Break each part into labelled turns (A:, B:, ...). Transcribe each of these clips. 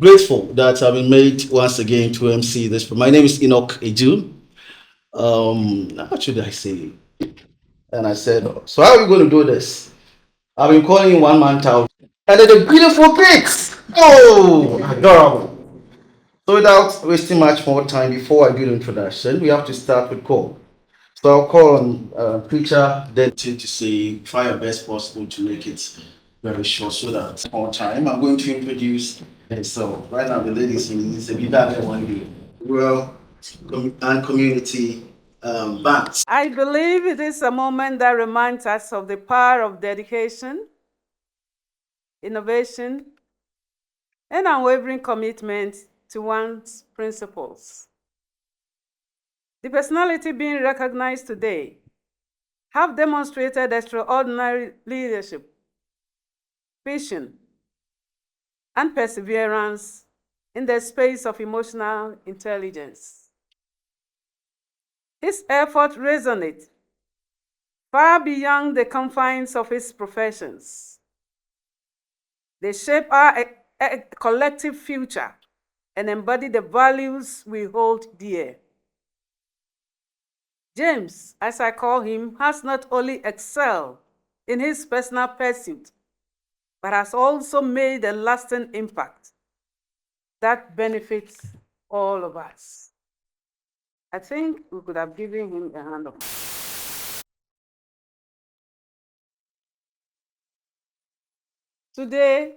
A: grateful that I've been made once again to MC this. My name is Enoch Eju. What should I say? And I said, so how are we going to do this? I've been calling one man out. And then the beautiful pics. Oh, adorable. So without wasting much more time before I do the introduction, we have to start with call. So I'll call on preacher then to say try your best possible to make it very short so that more time. I'm going to introduce so right now the ladies in this be that one day. Rural and community banks.
B: I believe it is a moment that reminds us of the power of dedication, innovation, and unwavering commitment to one's principles. The personality being recognized today have demonstrated extraordinary leadership, vision, and perseverance in the space of emotional intelligence. His efforts resonate far beyond the confines of his professions. They shape our collective future and embody the values we hold dear. James, as I call him, has not only excelled in his personal pursuit, but has also made a lasting impact that benefits all of us. I think we could have given him a hand of. Today,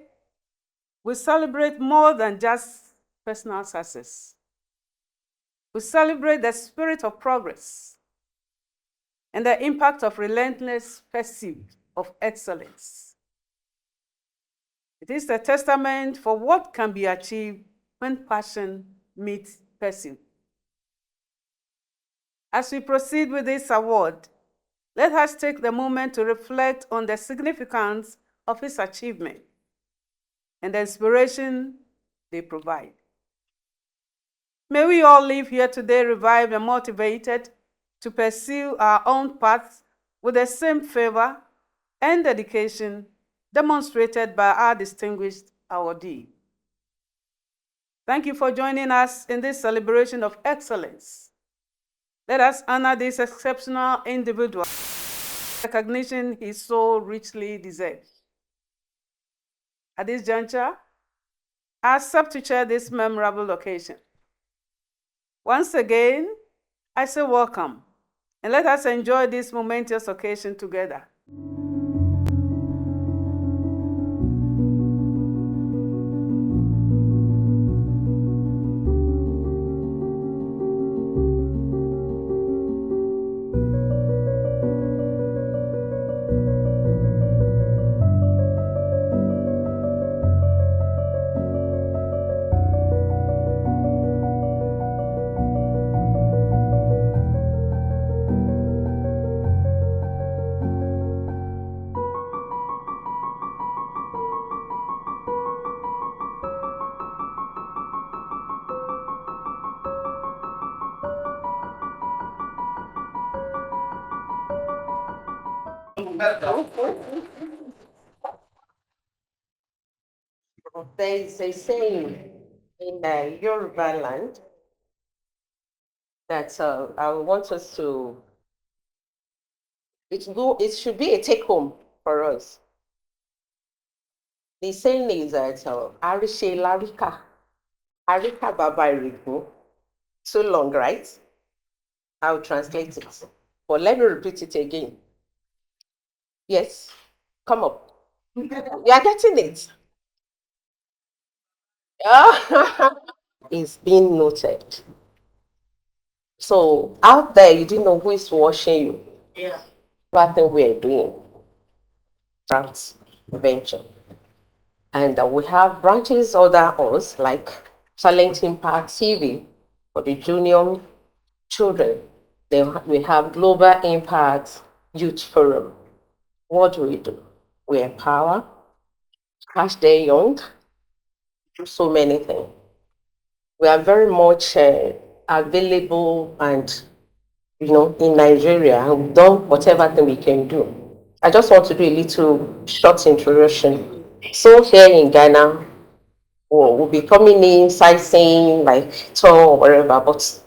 B: we celebrate more than just personal success. We celebrate the spirit of progress and the impact of relentless pursuit of excellence. It is a testament for what can be achieved when passion meets pursuit. As we proceed with this award, let us take the moment to reflect on the significance of his achievement and the inspiration they provide. May we all live here today revived and motivated to pursue our own paths with the same fervor and dedication demonstrated by our distinguished awardee. Thank you for joining us in this celebration of excellence. Let us honor this exceptional individual, recognition he so richly deserves. At this juncture, I accept to chair this memorable occasion. Once again, I say welcome, and let us enjoy this momentous occasion together.
C: There is a saying in Yoruba land that I want us to, it should be a take home for us. The saying is that Arishe Larika, Arika Baba Irigo, so long, right? I'll translate it. But let me repeat it again. Yes, come up. You are getting it. It's being noted. So out there, you didn't know who is watching you. Yeah. What thing we're doing. Trans venture. And we have branches other us like Talent Impact TV for the junior children. Then we have Global Impact Youth Forum. What do? We empower, catch their young, do so many things. We are very much available and in Nigeria, and we've done whatever thing we can do. I just want to do a little short introduction. So here in Ghana, or will be coming in, sightseeing, like tour or whatever, but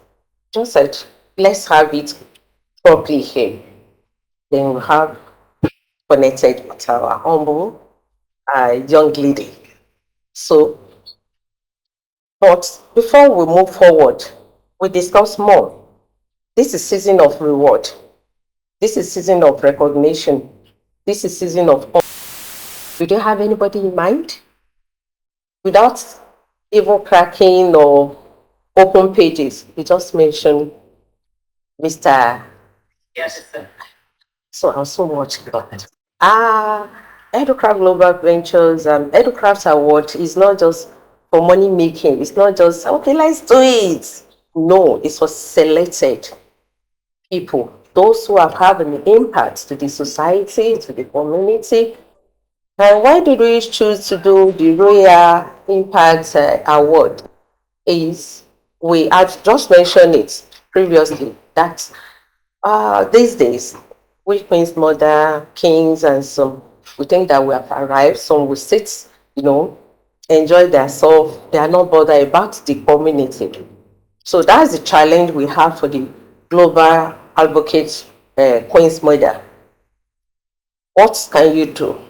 C: just said, let's have it properly here. Then we have connected with our humble young lady. So, but before we move forward, we discuss more. This is season of reward. This is season of recognition. This is season of. Do you have anybody in mind? Without even cracking or open pages, you just mentioned Mr. Yes. So I'm so much glad. Educraft Global Ventures Educraft Award is not just for money making. It's not just okay, let's do it. No, it's for selected people, those who have had an impact to the society, to the community. And why did we choose to do the Royal Impact Award? Is we had just mentioned it previously that these days, we Queen's Mother, Kings, and some, we think that we have arrived. Some will sit, enjoy themselves. They are not bothered about the community. So that's the challenge we have for the global advocate, Queen's Mother. What can you do?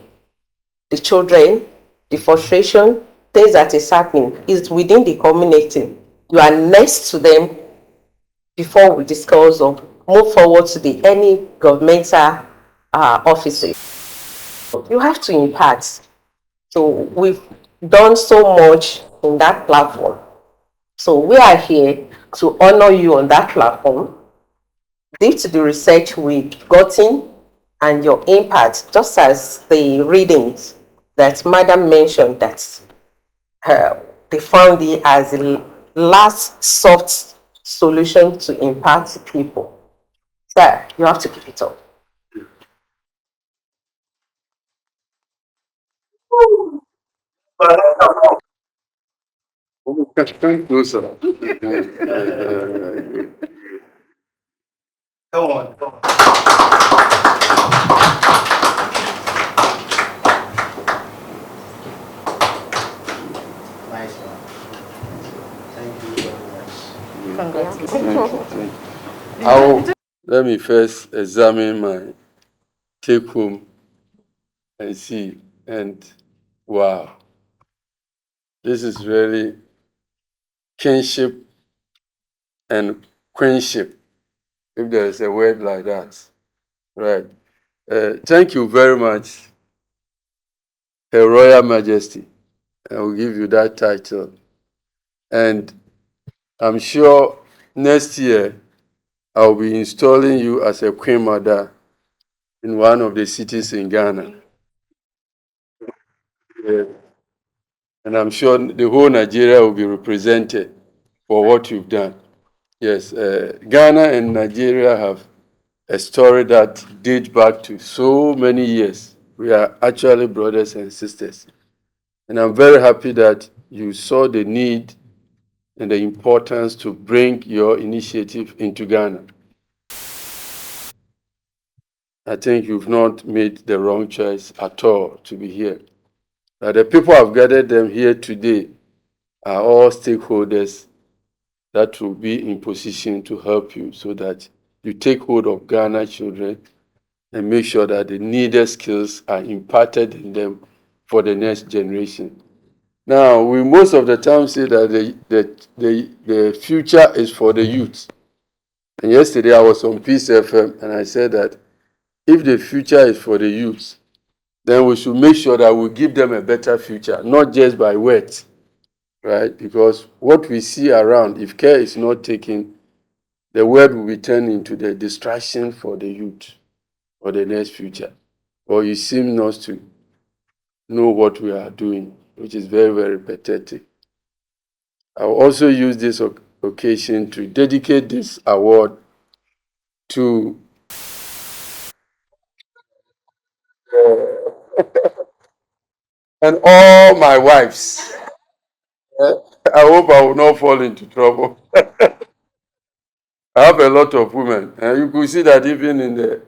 C: The children, the frustration, things that is happening is within the community. You are next to them before we discuss or move forward to the any governmental offices. You have to impact. So we've done so much in that platform. So we are here to honor you on that platform, due to the research we've gotten and your impact, just as the readings that Madam mentioned that they found it as the last soft solution to impact people. Sir, you have to keep it up.
D: Come closer.
A: Come on, come on. Nice one. Thank you very much.
D: Thank you. Let me first examine my take home and see. And wow, this is really kinship and queenship, if there is a word like that. Right. Thank you very much, Her Royal Majesty. I will give you that title. And I'm sure next year I'll be installing you as a Queen Mother in one of the cities in Ghana. Yeah. And I'm sure the whole Nigeria will be represented for what you've done. Yes, Ghana and Nigeria have a story that dates back to so many years. We are actually brothers and sisters. And I'm very happy that you saw the need and the importance to bring your initiative into Ghana. I think you've not made the wrong choice at all to be here. The people have gathered them here today are all stakeholders that will be in position to help you so that you take hold of Ghana children and make sure that the needed skills are imparted in them for the next generation. Now, we most of the time say that the future is for the youth. And yesterday I was on Peace FM and I said that if the future is for the youth, then we should make sure that we give them a better future, not just by words, right? Because what we see around, if care is not taken, the world will be turned into the distraction for the youth for the next future. Or you seem not to know what we are doing, which is very, very pathetic. I will also use this occasion to dedicate this award to and all my wives. I hope I will not fall into trouble. I have a lot of women, and you could see that even in the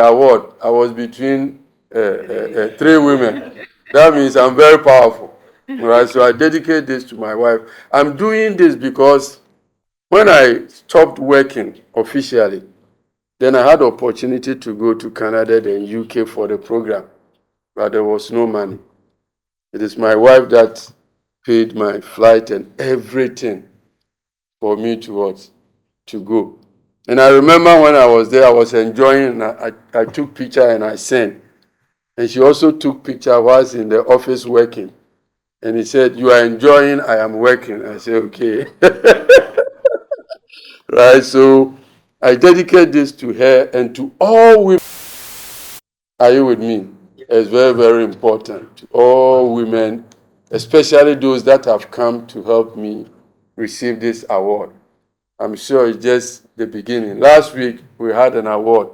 D: award, I was between 3 women. That means I'm very powerful. Right, so I dedicate this to my wife. I'm doing this because when I stopped working officially, then I had opportunity to go to Canada and UK for the program, but there was no money. It is my wife that paid my flight and everything for me to what? To go. And I remember when I was there, I was enjoying, I took picture and I sent. And she also took picture whilst in the office working. And he said, "You are enjoying, I am working." I said, "Okay." Right, so I dedicate this to her and to all women. Are you with me? It's very, very important to all women, especially those that have come to help me receive this award. I'm sure it's just the beginning. Last week, we had an award.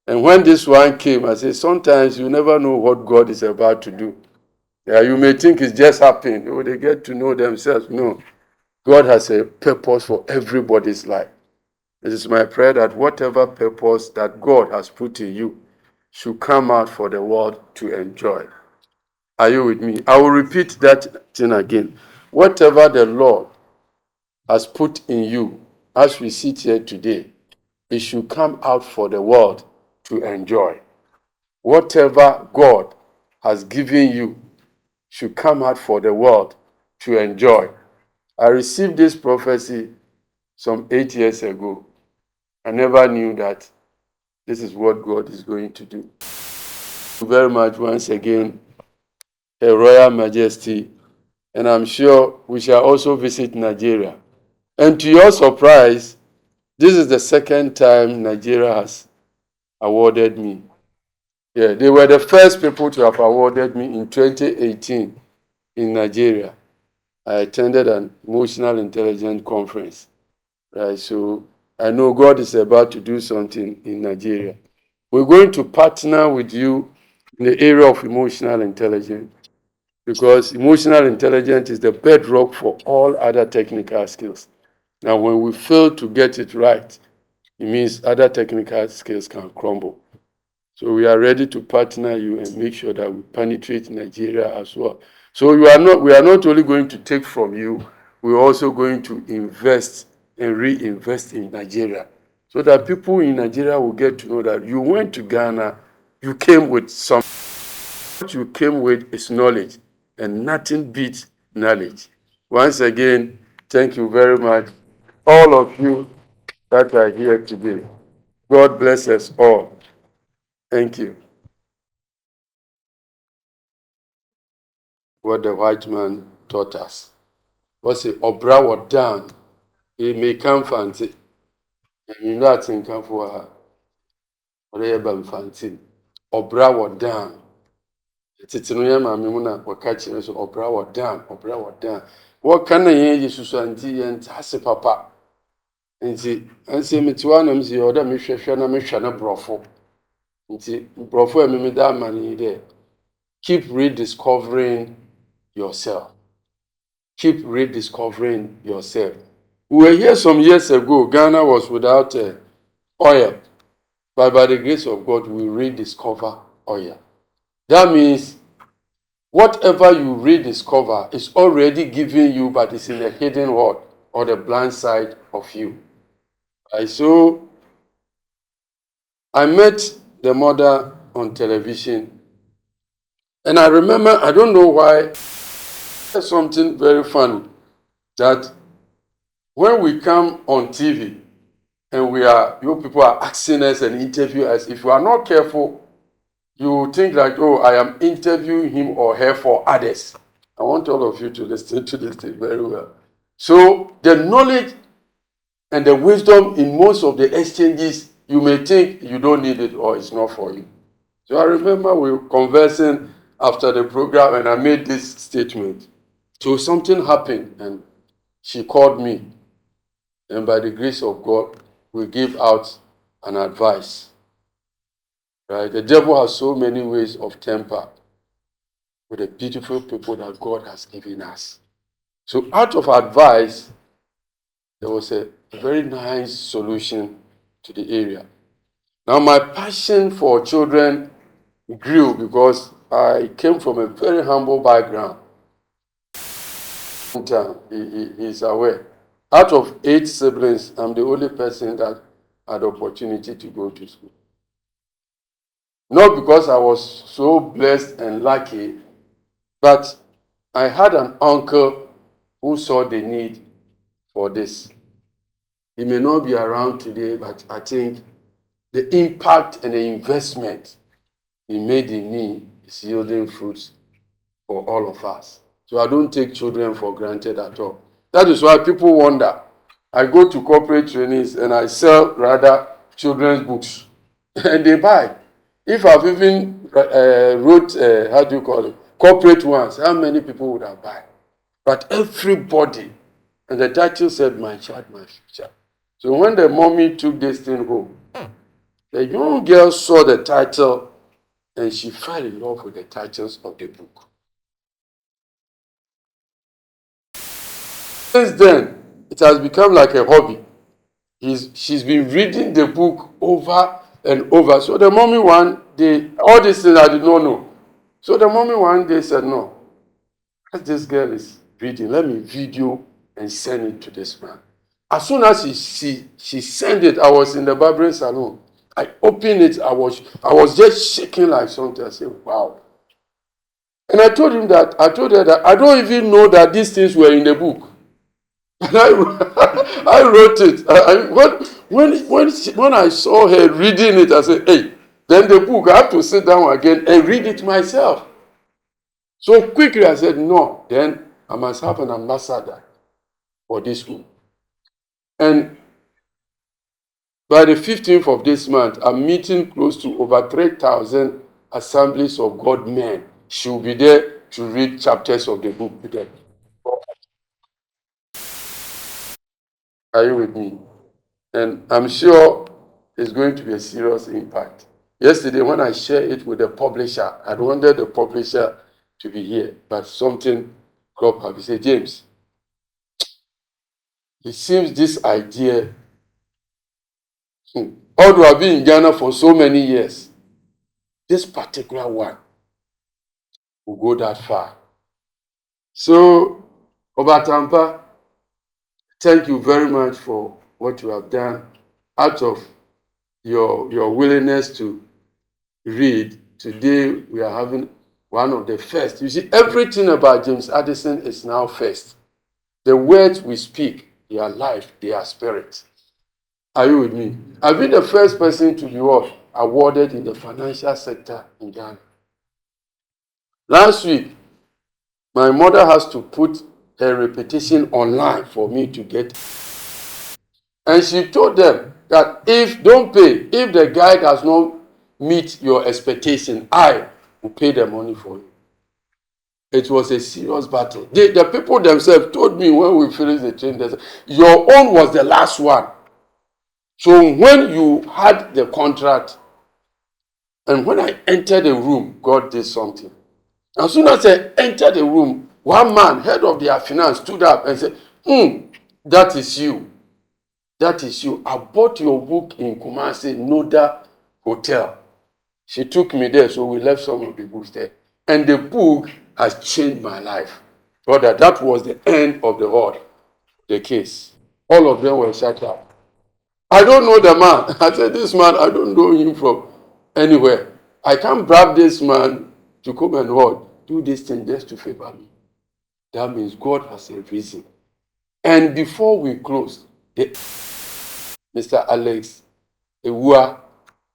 D: And when this one came, I said, sometimes you never know what God is about to do. Yeah, you may think it's just happening. Oh, they get to know themselves. No. God has a purpose for everybody's life. It is my prayer that whatever purpose that God has put in you should come out for the world to enjoy. Are you with me? I will repeat that thing again. Whatever the Lord has put in you as we sit here today, it should come out for the world to enjoy. Whatever God has given you should come out for the world to enjoy. I received this prophecy some 8 years ago. I never knew that this is what God is going to do. Thank you very much once again, Her Royal Majesty, and I'm sure we shall also visit Nigeria. And to your surprise, this is the second time Nigeria has awarded me. Yeah, they were the first people to have awarded me in 2018 in Nigeria. I attended an emotional intelligence conference. Right, so I know God is about to do something in Nigeria. We're going to partner with you in the area of emotional intelligence because emotional intelligence is the bedrock for all other technical skills. Now, when we fail to get it right, it means other technical skills can crumble. So we are ready to partner you and make sure that we penetrate Nigeria as well. So we are not only going to take from you, we're also going to invest and reinvest in Nigeria so that people in Nigeria will get to know that you went to Ghana, you came with some, what you came with is knowledge, and nothing beats knowledge. Once again, thank you very much, all of you that are here today. God bless us all. Thank you. What the white man taught us. What's it? Obra wa down. It may come fancy. And you know that in come for whatever fancy. Obra wa down. It's no yama mimuna or catching us obra wa down. Obra wa down. What can I hear you, Susanti and Tassi Papa? And see, and say me to one of the other mission, mission, brofo. And see, brofo, and me that money there. Keep rediscovering yourself. Keep rediscovering yourself. We were here some years ago. Ghana was without oil. But by the grace of God, we rediscover oil. That means whatever you rediscover is already given you, but it's in the hidden world or the blind side of you. Right? So I met the mother on television. And I remember, I don't know why, something very funny that when we come on TV, and you people are asking us and interview us. If you are not careful, you think like, oh, I am interviewing him or her for others. I want all of you to listen to this thing very well. So the knowledge and the wisdom in most of the exchanges, you may think you don't need it or it's not for you. So I remember we were conversing after the program and I made this statement. So something happened and she called me. And by the grace of God, we give out an advice. Right? The devil has so many ways of temper with the beautiful people that God has given us. So out of advice, there was a very nice solution to the area. Now my passion for children grew because I came from a very humble background. He's aware. Out of 8 siblings, I'm the only person that had the opportunity to go to school. Not because I was so blessed and lucky, but I had an uncle who saw the need for this. He may not be around today, but I think the impact and the investment he made in me is yielding fruits for all of us. So I don't take children for granted at all. That is why people wonder. I go to corporate trainings and I sell rather children's books, and they buy. If I've even wrote, how do you call it, corporate ones, how many people would have buy? But everybody, and the title said, "My child, my future." So when the mommy took this thing home, the young girl saw the title and she fell in love with the titles of the book. Since then, it has become like a hobby. She's been reading the book over and over. So the mommy one day, all these things I did not know. So the mommy one day said, "No, as this girl is reading, let me video and send it to this man." As soon as she sent it, I was in the barbering salon. I opened it, I was just shaking like something. I said, "Wow." And I told her that I don't even know that these things were in the book. And I wrote it. When I saw her reading it, I said, "Hey," then the book, I have to sit down again and read it myself. So quickly I said, "No, then I must have an ambassador for this book." And by the 15th of this month, I'm meeting close to over 3,000 assemblies of God men. She will be there to read chapters of the book with them. Are you with me? And I'm sure it's going to be a serious impact. Yesterday, when I shared it with the publisher, I wanted the publisher to be here, but something cropped up. He said, "James, it seems this idea, although I've been in Ghana for so many years, this particular one will go that far." So, Obatampa, thank you very much for what you have done. Out of your willingness to read, today we are having one of the first. You see, everything about James Addison is now first. The words we speak, they are life, they are spirit. Are you with me? I've been the first person to be awarded in the financial sector in Ghana. Last week, my mother has to put her repetition online for me to get. And she told them that if the guy does not meet your expectation, I will pay the money for you. It was a serious battle. The people themselves told me when we finished the training, they said, "Your own was the last one." So when you had the contract, and when I entered the room, God did something. As soon as I entered the room, one man, head of their finance, stood up and said, "That is you. That is you. I bought your book in Kumasi Noda Hotel." She took me there, so we left some of the books there. And the book has changed my life. Brother, that was the end of the case. All of them were shut up. I don't know the man. I said, "This man, I don't know him from anywhere. I can't bribe this man to come and do this thing just to favor me." That means God has a reason. And before we close, Mr. Alex Ewua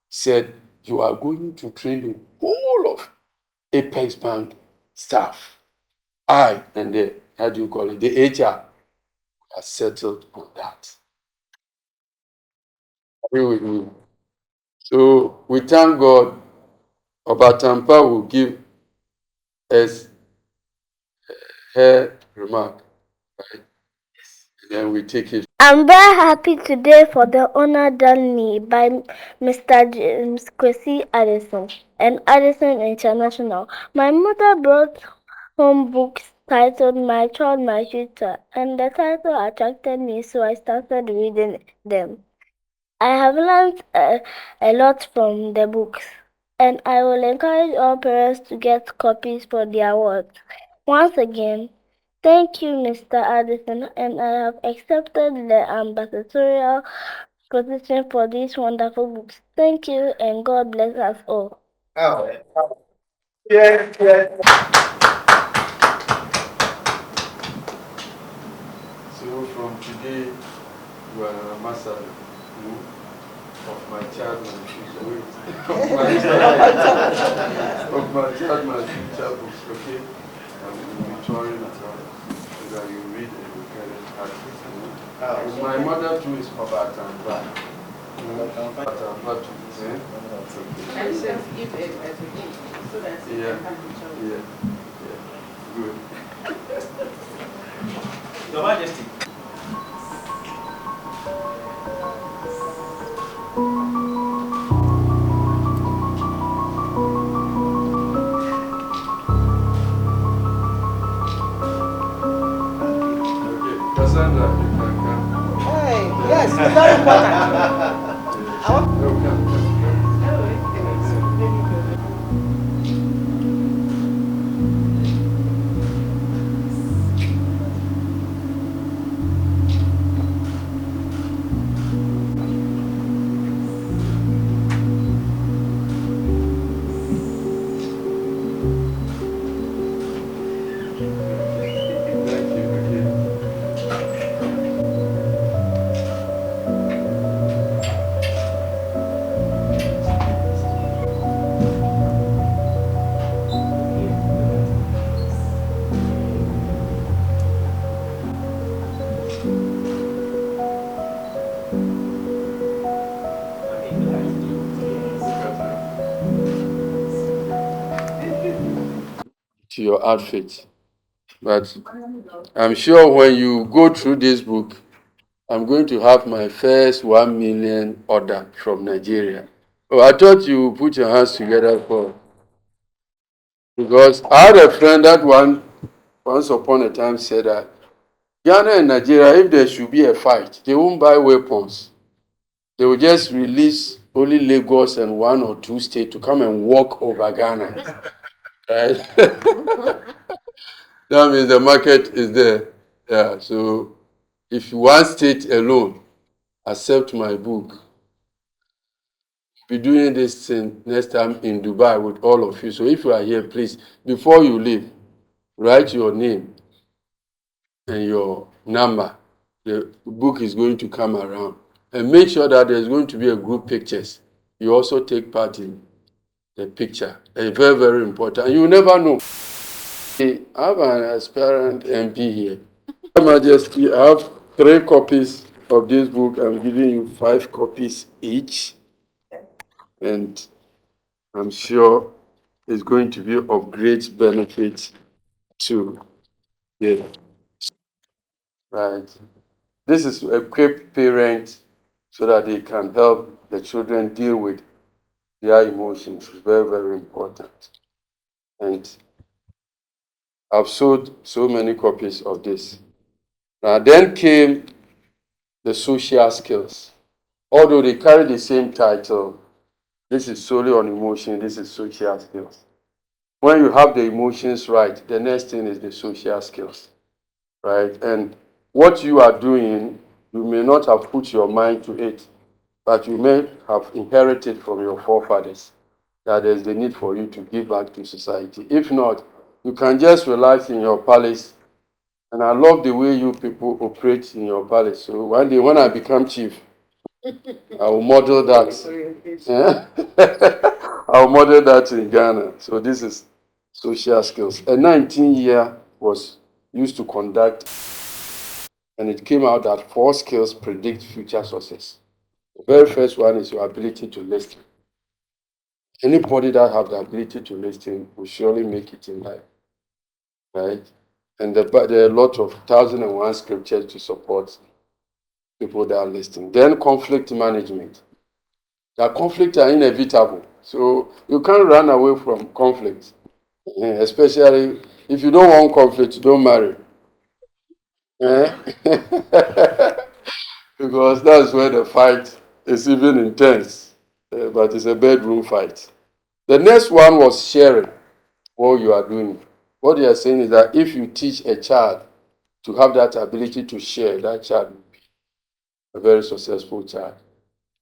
D: said, "You are going to train the whole of Apex Bank staff." I and the, how do you call it, the HR are settled on that. Agree with me. So we thank God. Obatampa will give us her remark, right? And then we take it.
E: I'm very happy today for the honor done me by Mr. James Kwesi Addison and Addison International. My mother brought home books titled My Child, My Future, and the title attracted me, so I started reading them. I have learned a lot from the books, and I will encourage all parents to get copies for their wards. Once again, Thank you, Mr. Addison, and I have accepted the ambassadorial position for these wonderful books. Thank you, and God bless us all.
A: Oh, yeah, yeah.
D: So from today, you are an ambassador of my child, my future. Wait. Of my child, my future books, okay? And we'll be touring around so that you read and you get it and my mother too is Papa Tampa. Tampa too.
B: And it says if as a gift, so that it
D: Yeah.
B: can be chosen.
D: Yeah. Yeah. Good.
A: Your Majesty.
D: Okay. Cassandra, you can come.
C: Hey, yes, it's very important.
D: No, come.
B: Oh, it's very good.
D: Thank you. Okay. To your outfit. But I'm sure when you go through this book, I'm going to have my first 1 million order from Nigeria. Oh, I thought you put your hands together for, because I had a friend that once upon a time said that Ghana and Nigeria, if there should be a fight, they won't buy weapons. They will just release only Lagos and 1 or 2 states to come and walk over Ghana. Right? That means the market is there. Yeah. So if one state alone accept my book, be doing this thing next time in Dubai with all of you. So if you are here, please, before you leave, write your name and your number. The book is going to come around. And make sure that there's going to be a group pictures. You also take part in the picture. It's very, very important. You never know. I have an aspirant MP here. Your Majesty, I have 3 copies of this book. I'm giving you 5 copies each. And I'm sure it's going to be of great benefit to you. Right. This is to equip parents so that they can help the children deal with their emotions. It's very, very important. And I've sold so many copies of this. Now, then came the social skills. Although they carry the same title, this is solely on emotion, this is social skills. When you have the emotions right, the next thing is the social skills, right? And what you are doing, you may not have put your mind to it, but you may have inherited from your forefathers that there's the need for you to give back to society. If not, you can just relax in your palace. And I love the way you people operate in your palace. So one day when I become chief, I will model that. Yeah? I'll model that in Ghana. So this is social skills. A 19-year was used to conduct, and it came out that 4 skills predict future success. The very first one is your ability to listen. Anybody that have the ability to listen will surely make it in life, right? And there are a lot of 1,001 scriptures to support people that are listening. Then conflict management. That conflicts are inevitable. So you can't run away from conflict. Especially if you don't want conflict, don't marry. Because that's where the fight is even intense. But it's a bedroom fight. The next one was sharing what you are doing. What they are saying is that if you teach a child to have that ability to share, that child will be a very successful child.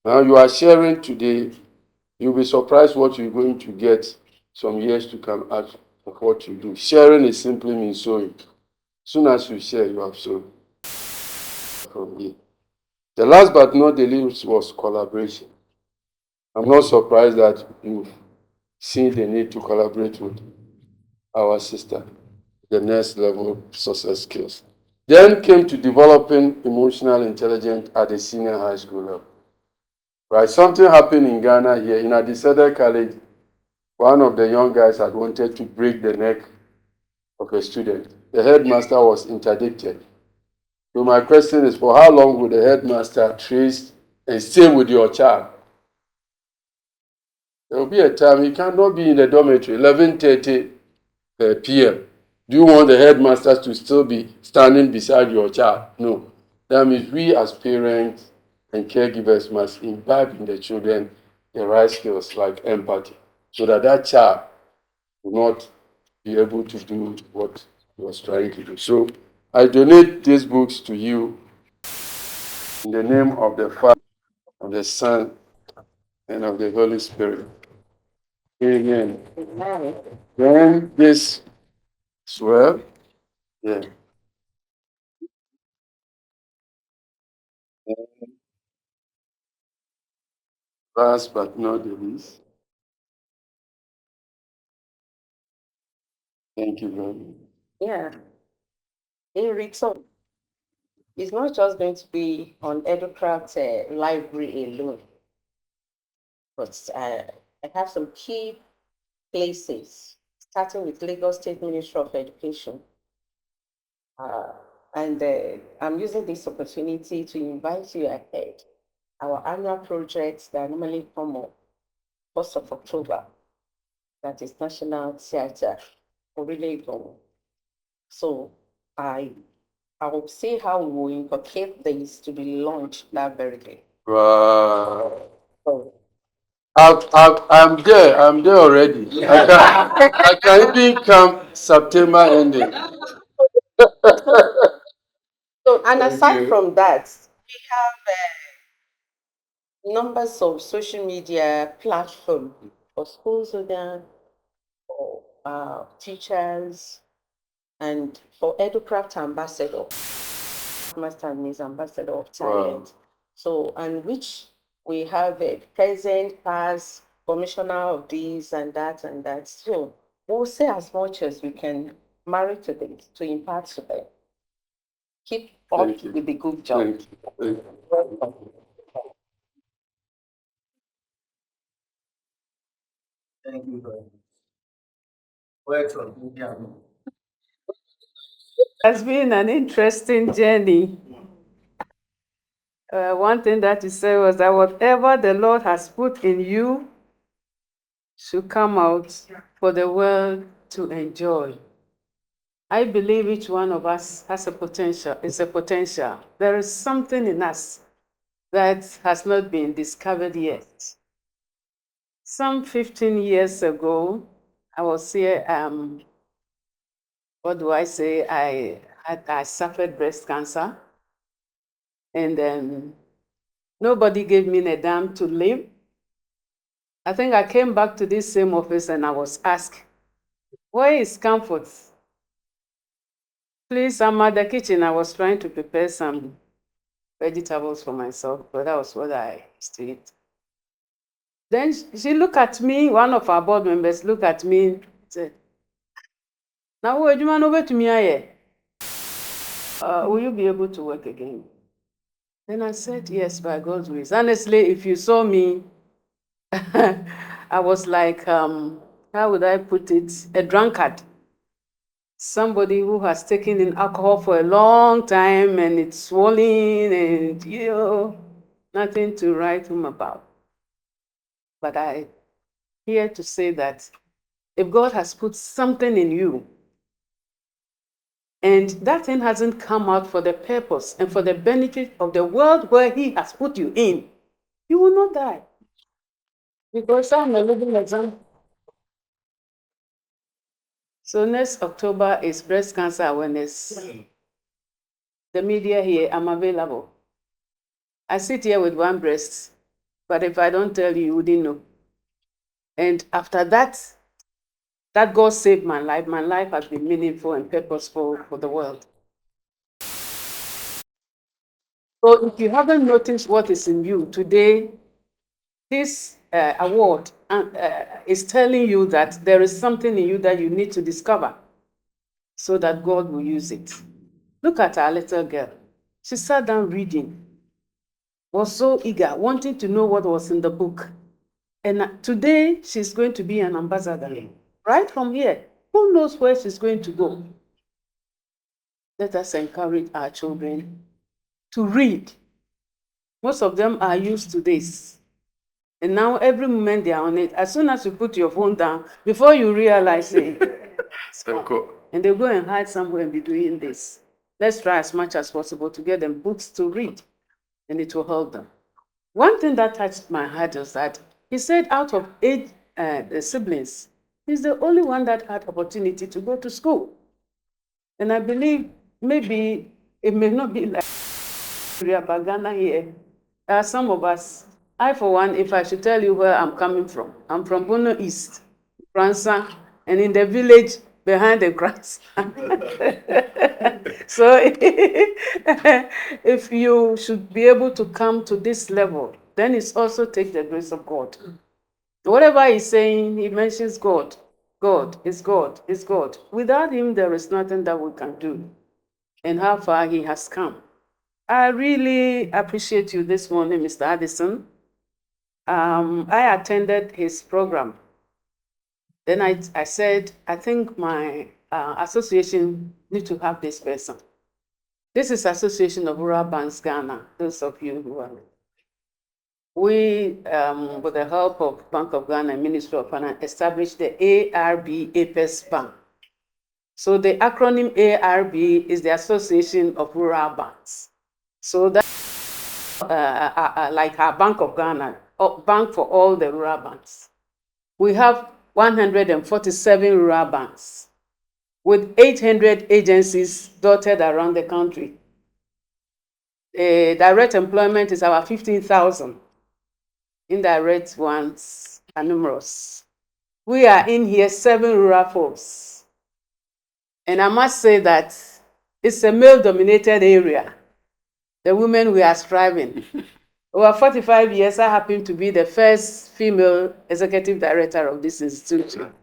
D: Now you are sharing today, you'll be surprised what you're going to get some years to come out of what you do. Sharing is simply means sowing. As soon as you share, you have sown from here. The last but not the least was collaboration. I'm not surprised that you've seen the need to collaborate with our sister, the next level success skills. Then came to developing emotional intelligence at the senior high school level. Right, something happened in Ghana here in Adisada College. One of the young guys had wanted to break the neck of a student. The headmaster was interdicted. So my question is, for how long will the headmaster trace and stay with your child? There will be a time he cannot be in the dormitory, 11:30 p.m. Do you want the headmasters to still be standing beside your child? No. That means we as parents and caregivers must imbibe in the children the right skills like empathy, so that that child will not be able to do what he was trying to do. So I donate these books to you in the name of the Father, of the Son, and of the Holy Spirit. Amen. Then this swear, yeah. Last but not the least, thank you very much.
C: Yeah, in return, it's not just going to be on Educraft library alone, but I have some key places, starting with Lagos State Ministry of Education. Uh, and I'm using this opportunity to invite you ahead. Our annual projects that normally come on 1st of October, that is National Theatre for Legon. So I I will see how we will inculcate this to be launched that very day.
D: Wow.
C: So,
D: I'm there already. I can even come September ending.
C: so and
D: Thank
C: aside
D: you.
C: from that, we have numbers of social media platforms for schools again, for teachers, and for Educraft ambassador, master and Miss Ambassador of Talent.
D: Wow.
C: So, and which we have a present, past, commissioner of this and that and that. So, we'll say as much as we can marry to this to impart to them. Keep up
D: Thank you.
C: with the good job.
D: Thank you. Thank you.
A: Thank you very much. Welcome. Yeah.
B: Has been an interesting journey. One thing that you said was that whatever the Lord has put in you should come out for the world to enjoy. I believe each one of us has a potential. It's a potential. There is something in us that has not been discovered yet. Some 15 years ago, I was here. What do I say? I suffered breast cancer, and then nobody gave me a damn to live. I think I came back to this same office and I was asked, "Where is Comfort? Please, I'm at the kitchen. I was trying to prepare some vegetables for myself, but that was what I used to eat." Then she looked at me, one of our board members looked at me and said, "Now, what do you want to me? Will you be able to work again?" Then I said, "Yes, by God's grace." Honestly, if you saw me, I was like, how would I put it? A drunkard. Somebody who has taken in alcohol for a long time and it's swollen and, nothing to write home about. But I here to say that if God has put something in you and that thing hasn't come out for the purpose and for the benefit of the world where He has put you in, you will not die. Because I'm a living example. So next October is Breast Cancer Awareness the media here, I'm available. I sit here with one breast, but if I don't tell you, you wouldn't know. And after that God saved my life. My life has been meaningful and purposeful for the world. So if you haven't noticed what is in you today, this award is telling you that there is something in you that you need to discover so that God will use it. Look at our little girl. She sat down reading, was so eager, wanting to know what was in the book. And today she's going to be an ambassador. Right from here, who knows where she's going to go? Let us encourage our children to read. Most of them are used to this. And now every moment they are on it, as soon as you put your phone down, before you realize it, and they go and hide somewhere and be doing this. Let's try as much as possible to get them books to read, and it will help them. One thing that touched my heart is that he said out of 8 siblings, he's the only one that had opportunity to go to school. And I believe maybe it may not be like Ghana here. Some of us, I for one, if I should tell you where I'm coming from, I'm from Bono East, Fransa, and in the village behind the grass. So if you should be able to come to this level, then it's also take the grace of God. Whatever he's saying, he mentions God. God is God, is God. Without him, there is nothing that we can do. And how far he has come. I really appreciate you this morning, Mr. Addison. I attended his program. Then I said, I think my association need to have this person. This is Association of Rural Banks Ghana, those of you who are. We, with the help of Bank of Ghana and Ministry of Finance, established the ARB APES Bank. So the acronym ARB is the Association of Rural Banks. So that like our Bank of Ghana, bank for all the rural banks. We have 147 rural banks with 800 agencies dotted around the country. Direct employment is about 15,000. Indirect ones are numerous. We are in here 7 rural folks. And I must say that it's a male-dominated area. The women, we are striving. Over 45 years, I happen to be the first female executive director of this institution.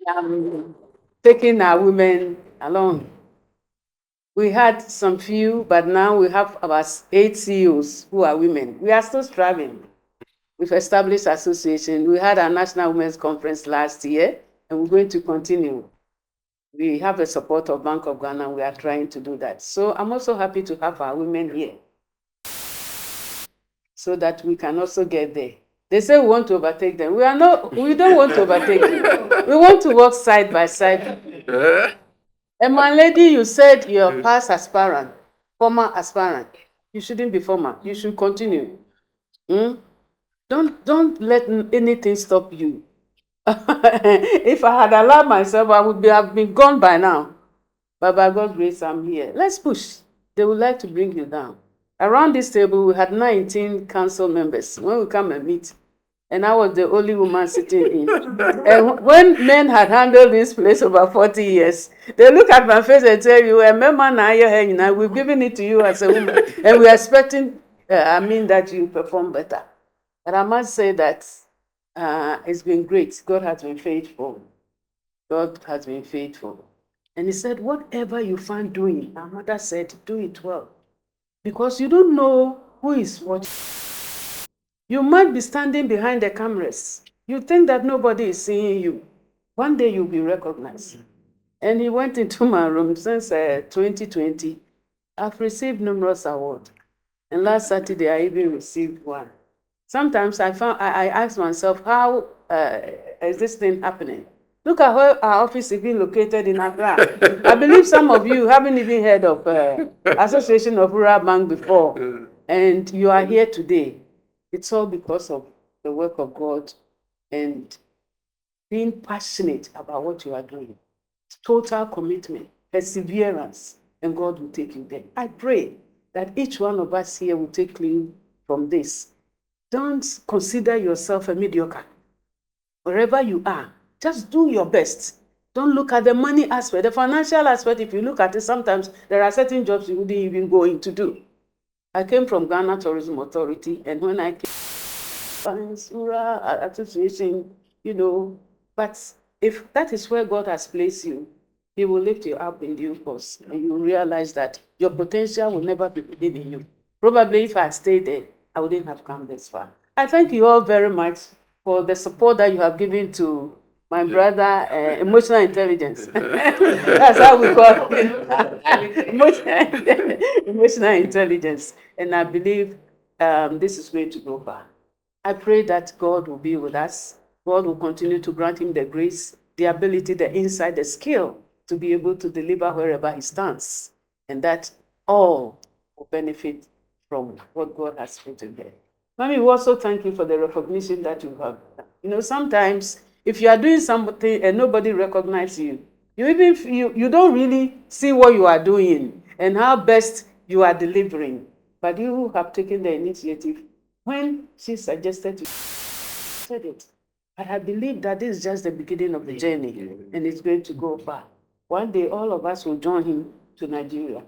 B: I'm taking our women along. We had some few, but now we have about 8 CEOs who are women. We are still striving. We've established association. We had our National Women's Conference last year, and we're going to continue. We have the support of Bank of Ghana. We are trying to do that. So I'm also happy to have our women here so that we can also get there. They say we want to overtake them. We don't want to overtake you. We want to work side by side. And my lady, you said you're past aspirant, former aspirant. You shouldn't be former. You should continue. Don't let anything stop you. If I had allowed myself, I would have been gone by now. But by God's grace, I'm here. Let's push. They would like to bring you down. Around this table, we had 19 council members when we come and meet. And I was the only woman sitting in. And when men had handled this place over 40 years, they look at my face and tell you, we've given it to you as a woman. And we're expecting, that you perform better. And I must say that it's been great. God has been faithful. God has been faithful. And he said, whatever you find doing, our mother said, do it well. Because you don't know who is watching. You might be standing behind the cameras. You think that nobody is seeing you. One day you'll be recognized. And he went into my room since 2020. I've received numerous awards. And last Saturday, I even received one. Sometimes I ask myself, how is this thing happening? Look at where our office is being located in Accra. I believe some of you haven't even heard of Association of Rural Bank before. And you are here today. It's all because of the work of God and being passionate about what you are doing. Total commitment, perseverance. and God will take you there. I pray that each one of us here will take clue from this. Don't consider yourself a mediocre. Wherever you are, just do your best. Don't look at the money aspect, the financial aspect. If you look at it, sometimes there are certain jobs you wouldn't even go in to do. I came from Ghana Tourism Authority, and when I came association, but if that is where God has placed you, He will lift you up in due course, and you will realize that your potential will never be hidden in you. Probably if I had stayed there, I wouldn't have come this far. I thank you all very much for the support that you have given to my brother, emotional intelligence. That's how we call it. Emotional intelligence. And I believe this is going to go far. I pray that God will be with us. God will continue to grant him the grace, the ability, the insight, the skill to be able to deliver wherever he stands, and that all will benefit from what God has put in there. Mommy, we also thank you for the recognition that you have. Sometimes if you are doing something and nobody recognizes you, you don't really see what you are doing and how best you are delivering. But you have taken the initiative. When she suggested to said it, but I believe that this is just the beginning of the journey and it's going to go far. One day, all of us will join him to Nigeria.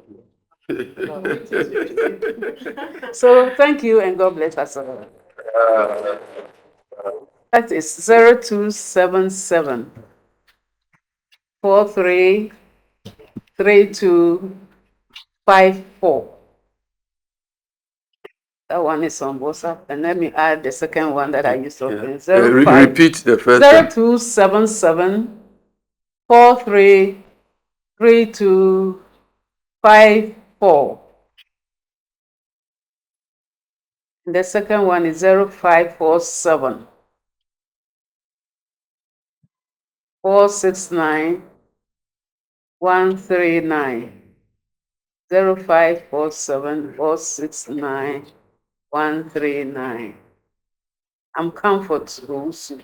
B: So thank you and God bless us all. That is 0277 433254. That one is on WhatsApp. And let me add the second one that I used to open.
D: Repeat the first one.
B: 0277 433254. And the second one is 0547 469 139. 0547 469 139. I'm Comfort Rusu.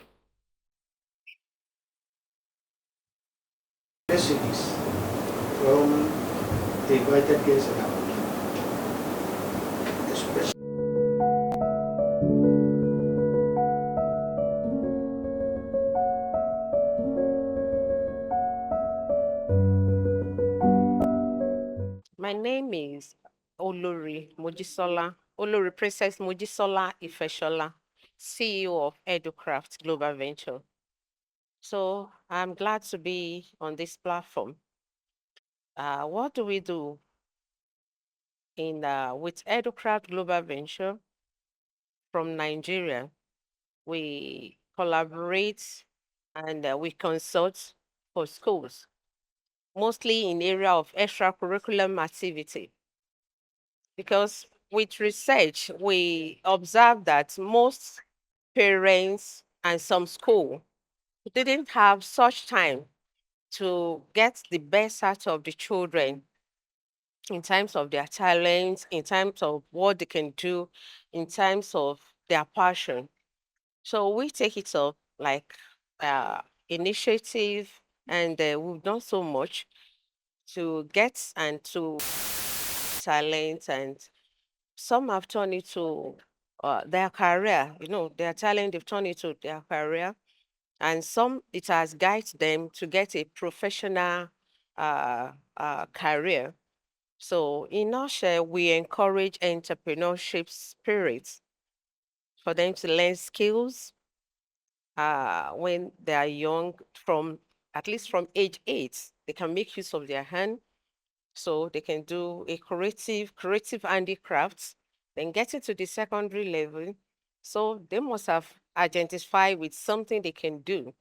A: Messages from the invited guests and our especially
C: My name is Olori Mojisola, Olori Princess Mojisola Ifeshola, CEO of Educraft Global Venture. So I'm glad to be on this platform. What do we do with Educraft Global Venture from Nigeria? We collaborate and we consult for schools, mostly in area of extracurriculum activity. Because with research, we observe that most parents and some school didn't have such time to get the best out of the children in terms of their talents, in terms of what they can do, in terms of their passion. So we take it up like initiative, and we've done so much to get and to talent, and some have turned it to their career. Their talent, they've turned it to their career, and some it has guided them to get a professional career. So, in nutshell, we encourage entrepreneurship spirit for them to learn skills when they are young, from at least from age 8. They can make use of their hand, so they can do a creative handicrafts. Then get into the secondary level, so they must have identified with something they can do.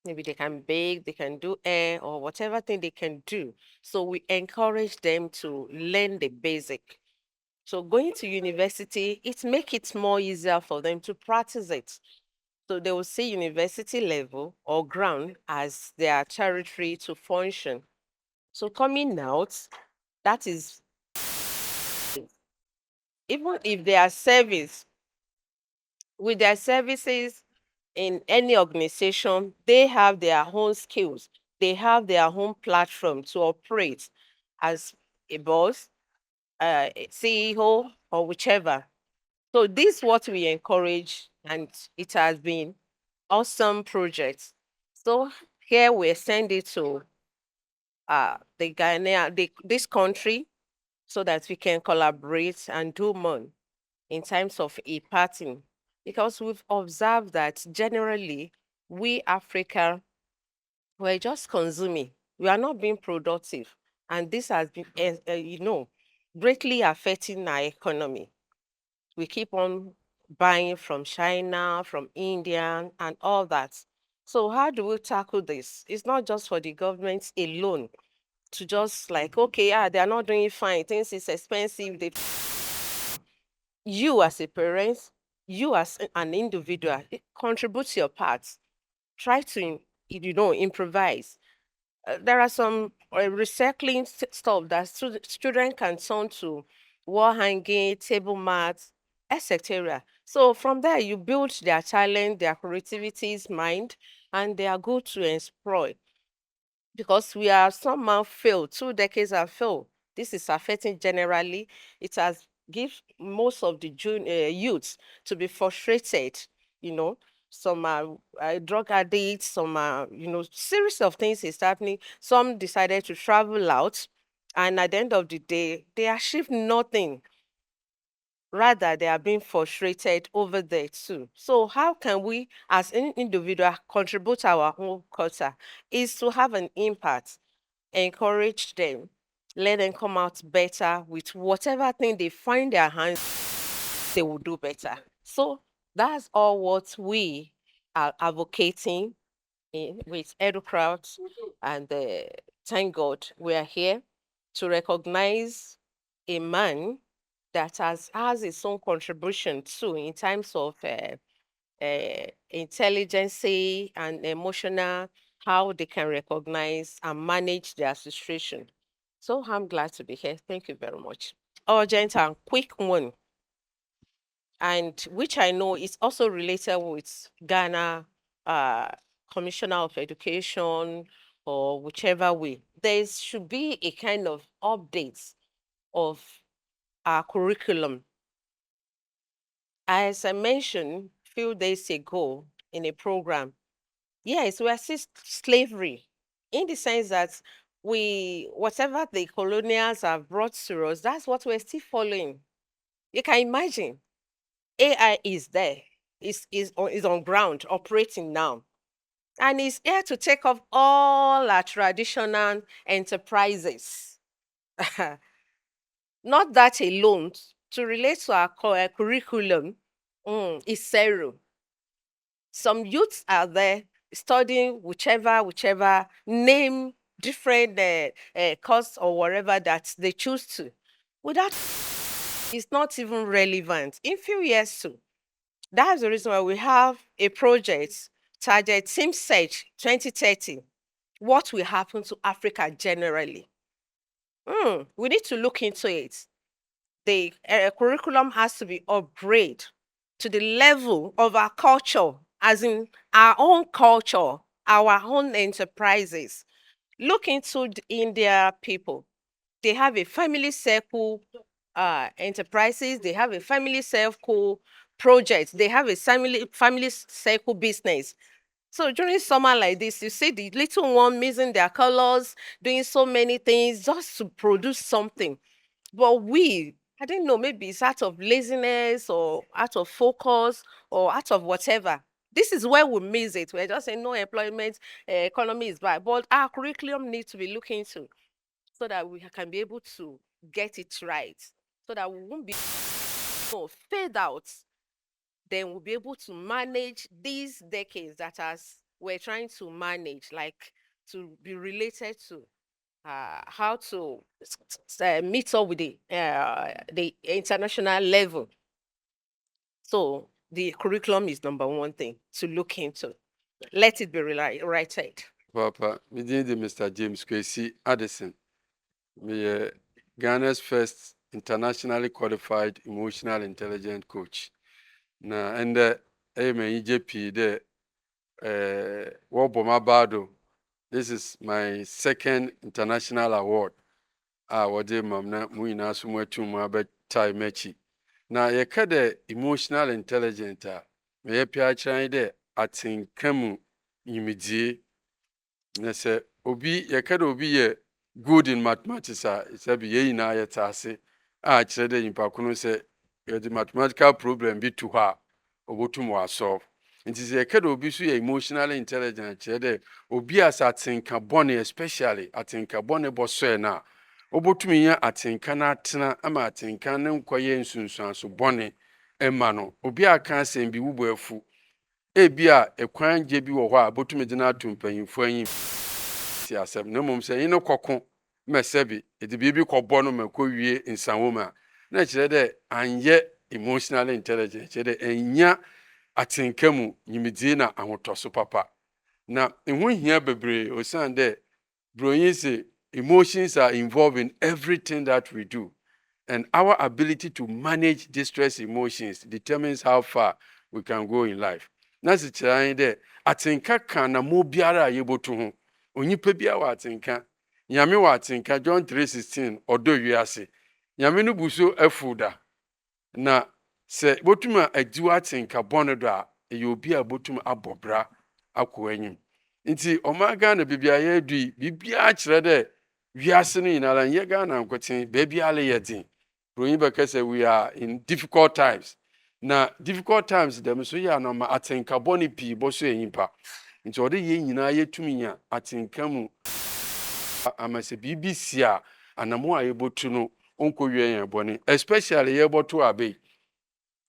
C: Maybe they can bake, they can do hair, or whatever thing they can do. So we encourage them to learn the basic. So going to university, it make it more easier for them to practice it. So they will see university level or ground as their territory to function. So coming out, that is, even if they are service, with their services in any organization, they have their own skills. They have their own platform to operate. as a boss, a CEO, or whichever. So this is what we encourage, and it has been awesome project. So here we send it to the Ghana, this country, so that we can collaborate and do more in terms of imparting. Because we've observed that generally we Africa, we're just consuming. We are not being productive. And this has been, greatly affecting our economy. We keep on buying from China, from India, and all that. So how do we tackle this? It's not just for the government alone to just like, okay, yeah, they are not doing fine. Things is expensive. You as a parent, you as an individual, contribute your part. Try to, improvise. There are some recycling stuff that students can turn to, wall hanging, table mats, etc. So from there, you build their talent, their creativity's mind, and they are good to explore because we are somehow failed. 2 decades have failed. This is affecting generally. It has give most of the youths to be frustrated. You know, some are drug addicts. Some are, series of things is happening. Some decided to travel out, and at the end of the day, they achieve nothing. Rather, they are being frustrated over there too. So, how can we, as an individual, contribute our own culture? Is to have an impact, encourage them, let them come out better with whatever thing they find their hands, they will do better. So that's all what we are advocating with Educraft, and thank God we are here to recognize a man that has his own contribution too in terms of intelligence and emotional, how they can recognize and manage their situation. So I'm glad to be here. Thank you very much. Urgent and quick one, and which I know is also related with Ghana Commissioner of Education or whichever way. There should be a kind of updates of our curriculum. As I mentioned a few days ago in a program, yes, we assist slavery in the sense that whatever the colonials have brought to us, that's what we're still following. You can imagine AI is there, is on ground, operating now. And it's here to take off all our traditional enterprises. Not that alone, to relate to our curriculum, is zero. Some youths are there studying whichever name, different course or whatever that they choose to. Without, it's not even relevant. In few years too. That's the reason why we have a project target Team Search 2030. What will happen to Africa generally? We need to look into it. The curriculum has to be upgraded to the level of our culture, as in our own culture, our own enterprises. Look into the India people. They have a family circle enterprises. They have a family circle project. They have a family circle business. So during summer like this, you see the little one missing their colors, doing so many things just to produce something. But I didn't know, maybe it's out of laziness or out of focus or out of whatever. This is where we miss it. We're just saying no employment, economy is bad. But our curriculum needs to be looked into so that we can be able to get it right. So that we won't be fade out. Then we'll be able to manage these decades that as we're trying to manage, like to be related to how to meet up with the international level. So the curriculum is number one thing to look into. Let it be righted.
D: Papa, me din de Mr. James Kwesi Addison. Me Ghana's first internationally qualified emotional intelligence coach. Na ende me ije pi de wo bo ma bado. This is my second international award. a wɔde mam na mu nyinaa so mu atum mu abɛtae m'akyi. Na yɛka dɛ emotional intelligence a meyɛ pia kyerɛ dɛ atenka mu nyimidie. Na sɛ obi yɛka dɛ obi yɛ good in mathematics a sɛbi yɛn nyinaa yɛte ase a kyerɛ dɛ nyimpa ko no sɛ yɛde mathematical problem bi to hɔ a obotum wɔ solve. Nti sɛ yɛka dɛ obi so yɛ emotional intelligent kyerɛ dɛ obi a sɛ atenka bɔne especially atenka bɔne bɔsɔɛ no a obotum nya atenka no atena ama atenka no nkɔyɛ nsunsuanso bɔne ma no. Obi a ka asɛm bi wobɔ afu ebi a ɛkwan gye bi wɔ hɔ a botum de no ato mpanyimfo anyim ti asɛm na mmom sɛ yɛn no kɔko mɛsɛbi ɛde biribi kɔbɔ no makɔwie nsanwom a na kyerɛ dɛ anyɛ emotional intelligence kyerɛ dɛ ɛnya atenka mu nyimidie na ahotɔso papa. Na ɛho hia bebree osiane dɛ Bronyi say emotions are involved in everything that we do, and our ability to manage distress emotions determines how far we can go in life. Na sɛ kyerɛ dɛ atenka ka na mo biara a yɛbɔto ho onipa bia wɔ atenka. Nyame wɔ atenka John 3:16 ɔdɔ wiase. Nyame no bu so afu da. Na sɛ botum a agyiw atenka bɔne do a ɛyɛ obi a botum abɔ bra akɔ anyim. Nti ɔman Ghana bibia yɛadu bibia kyerɛ dɛ wiase no nyinaa nyɛ Ghana nkoten baabiara yɛ den. Bronyi bɛka sɛ we are in difficult times. Na difficult times dɛm so yɛ anoma atenka bɔne pii bɔso nyimpa. Nti ɔde yɛn nyinaa yɛtumi nya atenka mu ama sɛ biribi si a anamo a yɛbɔtu no ɔnkɔwie yɛn bɔne, especially yɛbɔto abe.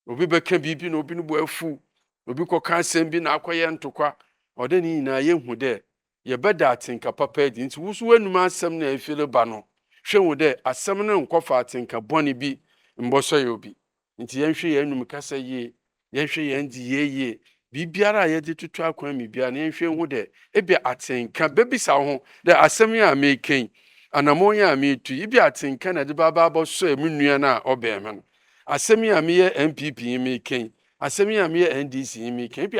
D: Obi bɛka biribi na obi no bɔ afu, obi kɔka asɛm bi na akɔyɛ ntokwa. Ɔde ne nyinaa yɛhu dɛ yɛbɛda atenka papa adi. Nti wo so w'anum asɛm na ɛfiri ba no hwɛ wo dɛ asɛm no nkɔfa atenka bɔne bi mbɔsɔ yɛ obi. Nti yɛnhwɛ yɛn anum kasa yie, yɛnhwɛ yɛn di yie. Biribiara a yɛde tutu akwan mi bia na yɛnhwɛ hu dɛ ebi atenka bebisa ho dɛ asɛm yi a meken anamon yi a metu yi bi atenka na de baba bɔsɔ mu nua na ɔbɛn me no. Asɛm yi a meyɛ MPP yi meken, asɛm yi a meyɛ NDC yi meken ebi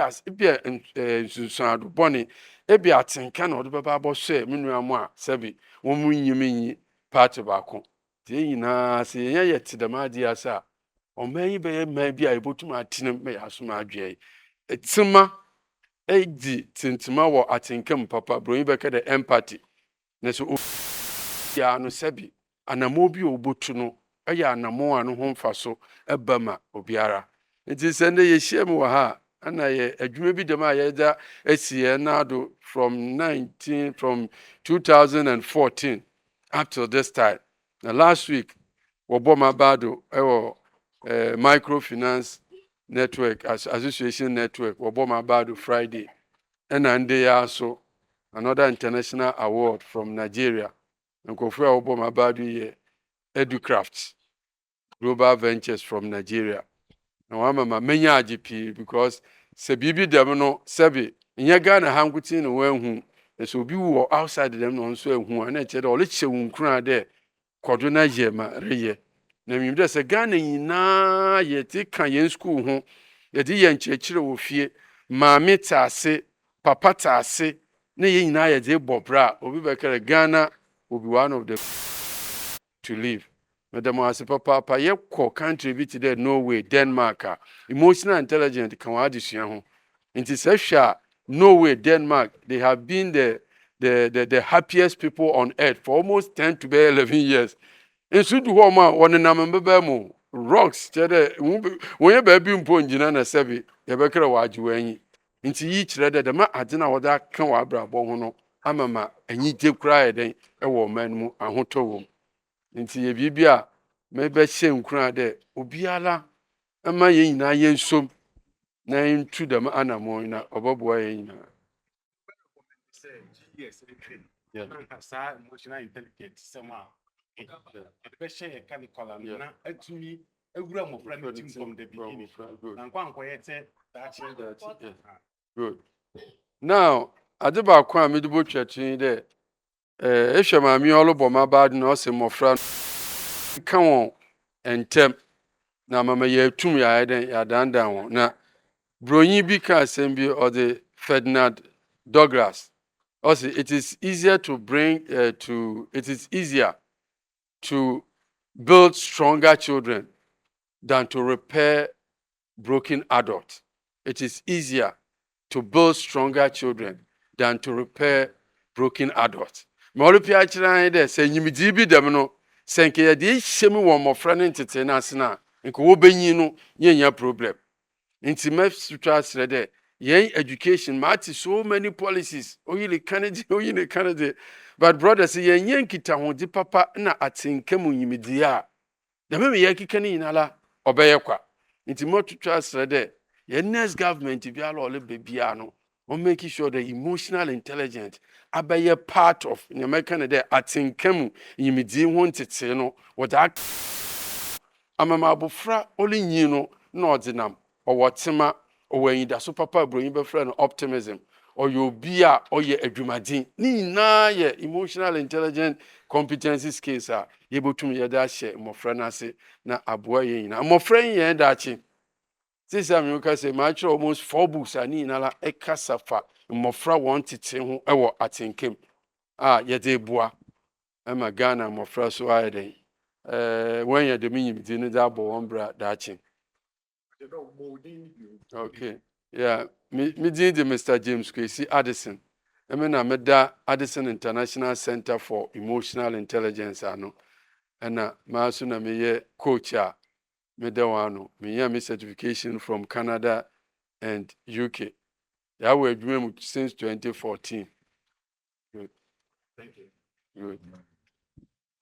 D: nsunsuado bɔne ebi atenka na ɔde baba bɔsɔ mu nua mo a sɛbi wɔn mu nyi party baako. Tie nyinaa sɛ yɛn yɛ te dɛm ade ase a ɔman yi bɛyɛ man bi a yɛbɛtum atena mu bɛyɛ asom adwene. Etima edi tentema wɔ atenka mu papa. Bronyi bɛka dɛ empathy. Na so ya no sɛbi anamo bi obotu no ɛyɛ anamo a no ho mfa so ɛba ma obiara. Nti sɛ ne yɛhyia mu wɔ ha ana yɛ adwuma bi dɛm a yɛda asi yɛn nado from 2014 up till this time. Na last week wɔbɔ mabado ɛwɔ microfinance network association network wɔbɔ mabado Friday ɛna nde ya so another international award from Nigeria. Nkɔfo a wɔbɔ mabado yɛ Educraft Global Ventures from Nigeria. Na wama ma menya agye pii because sɛ biribi dɛm no sɛbi nyɛ Ghana ha nkotin no wanhu. Na sɛ obi wɔ outside dɛm no nso ahu a na kyerɛ dɛ ɔlekyɛ wo nkura dɛ kɔdo na yɛ ma reyɛ. Na mmom dɛ sɛ Ghana nyinaa yɛte ka yɛn school ho yɛde yɛn kyerɛkyerɛ wɔ fie maame taase papa taase na yɛn nyinaa yɛde bɔ bra obi bɛkɛrɛ Ghana will be one of the to live. Madam ase papa yɛkɔ country bi te dɛ Norway, Denmark a emotional intelligence kan wɔ adesua ho. Nti sɛ hwɛ a Norway, Denmark, they have been the happiest people on earth for almost 10 to 11 years. Nso du hɔ ma wɔnenam mbɛbɛ mu rocks kyerɛ dɛ wɔnyɛ baabi mpo ngyina na sɛbi yɛbɛkɛrɛ wɔ agye wɔ anyi. Nti yi kyerɛ dɛ dɛma ade na wɔde aka wɔ abrabɔ ho no ama ma anyigye koraa yɛ dɛn ɛwɔ ɔman mu ahotɔ wɔ mu. Nti yɛ biribi a mɛbɛhyɛ nkura dɛ obiara ama yɛn nyinaa yɛnsom na yɛntu dɛm anamɔ na ɔbɛboa yɛn nyinaa.
F: Yeah. Emotional intelligence somehow. Especially na atumi ewura mofra no team from the beginning. Na nkwa nkoyete that.
D: Good. Now, ade ba kwa me de bo twetwe de ehwe maami ɔlobɔ ma bad na ɔse mofra ka wɔn entem na mama yɛ tum ya den ya dandan wɔn na bronyi bi ka asɛm bi ɔde Ferdinand Douglas. Also, it is easier to build stronger children than to repair broken adults. It is easier to build stronger children than to repair broken adults. Mawrupia chira de se nyimidi bi dem no se nke ye de hyem wo mmofra ne ntete na ase na nke wo benyi no yenya problem. Nti mefutwa sere de yen education mati so many policies oyile Canada but brothers yen nkita ho di papa na atenkam nyimidi a da me ye kika ni nyinala obeye kwa. Nti motutwa sere de yen next government bi ala ole bebia no o make sure the emotional intelligence abeye part of in American de atenkam nyimidi ho ntete no woda amama abofra ole nyi no na odinam owotema owanyida so papa broyin be frɛ no optimism oyobi a oye adwumadin ni na ye emotional intelligence competency skills a yebotum ye da hye mmofra na ase na aboa ye nyina mmofra yen da achi sisa mi ka say ma kyerɛ almost 4 books ani na la ekasa fa mmofra won tete ho ɛwɔ atenkem a ye de boa ama Ghana mmofra so aye den when you the minim di ne da bo one bra da achi. Okay. Yeah. Me did Mr. James Kwesi Addison. I mean, I made that Addison International Center for Emotional Intelligence. Ano. And my son, me coach. Me da wano. Me certification from Canada and UK. Yeah, we're doing since 2014. Good.
F: Thank you.
D: Good.